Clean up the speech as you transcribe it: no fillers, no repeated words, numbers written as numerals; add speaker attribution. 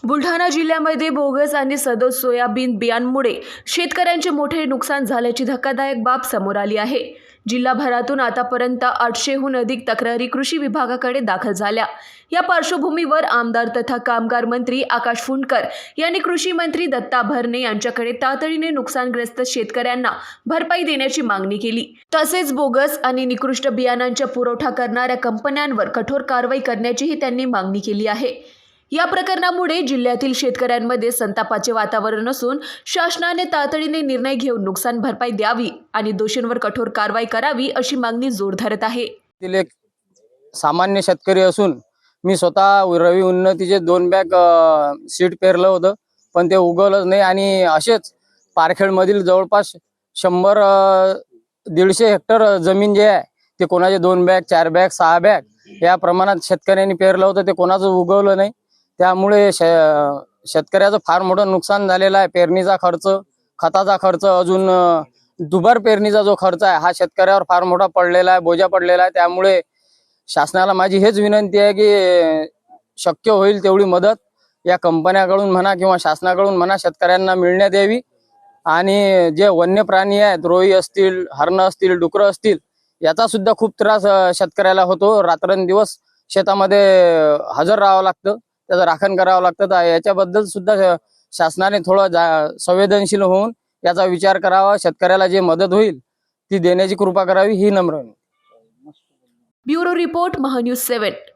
Speaker 1: बुलढाणा जिल्ह्यामध्ये बोगस आणि सदोष सोयाबीन बियांमुळे शेतकऱ्यांचे मोठे नुकसान झाल्याची धक्कादायक बाब समोर आली आहे। जिल्हाभरातून आतापर्यंत 800हून अधिक तक्रारी कृषी विभागाकडे दाखल झाल्या। या पार्श्वभूमीवर आमदार तथा कामगार मंत्री आकाश फुंडकर यांनी कृषी मंत्री दत्ता भरणे यांच्याकडे तातडीने नुकसानग्रस्त शेतकऱ्यांना भरपाई देण्याची मागणी केली। तसेच बोगस आणि निकृष्ट बियाणांचा पुरवठा करणाऱ्या कंपन्यांवर कठोर कारवाई करण्याचीही त्यांनी मागणी केली आहे। या प्रकरणामुळे जिल्ह्यातील शेतकऱ्यांमध्ये संतापाचे वातावरण असून शासनाने तातडीने निर्णय घेऊन नुकसान भरपाई द्यावी आणि दोषींवर कठोर कारवाई करावी अशी मागणी जोर धरत आहे।
Speaker 2: एक सामान्य शेतकरी असून मी स्वतः रवी उन्नतीचे 2 बॅग सीड पेरलं होतं, पण ते उगवलंच नाही आणि असेच पारखेडमधील जवळपास 100-150 हेक्टर जमीन जे आहे ते कोणाचे 2 बॅग 4 बॅग 6 बॅग या प्रमाणात शेतकऱ्यांनी पेरलं होतं, ते कोणाचं उगवलं नाही। त्यामुळे शेतकऱ्याचं फार मोठं नुकसान झालेलं आहे। पेरणीचा खर्च, खताचा खर्च, अजून दुबार पेरणीचा जो खर्च आहे हा शेतकऱ्यावर फार मोठा पडलेला आहे, बोजा पडलेला आहे। त्यामुळे शासनाला माझी हेच विनंती आहे की शक्य होईल तेवढी मदत या कंपन्याकडून म्हणा किंवा शासनाकडून म्हणा शेतकऱ्यांना मिळण्यात यावी। आणि जे वन्य प्राणी आहेत, रोई असतील, हरण असतील, डुकरं असतील, याचा सुद्धा खूप त्रास शेतकऱ्याला होतो। रात्रंदिवस शेतामध्ये हजर राहावं लागतं, त्याचं राखण करावं लागतं। तर याच्याबद्दल सुद्धा शासनाने थोडं संवेदनशील होऊन याचा विचार करावा। शेतकऱ्याला जे मदत होईल ती देण्याची कृपा करावी ही नम्र विनंती।
Speaker 1: Bureau report Mahanews 7।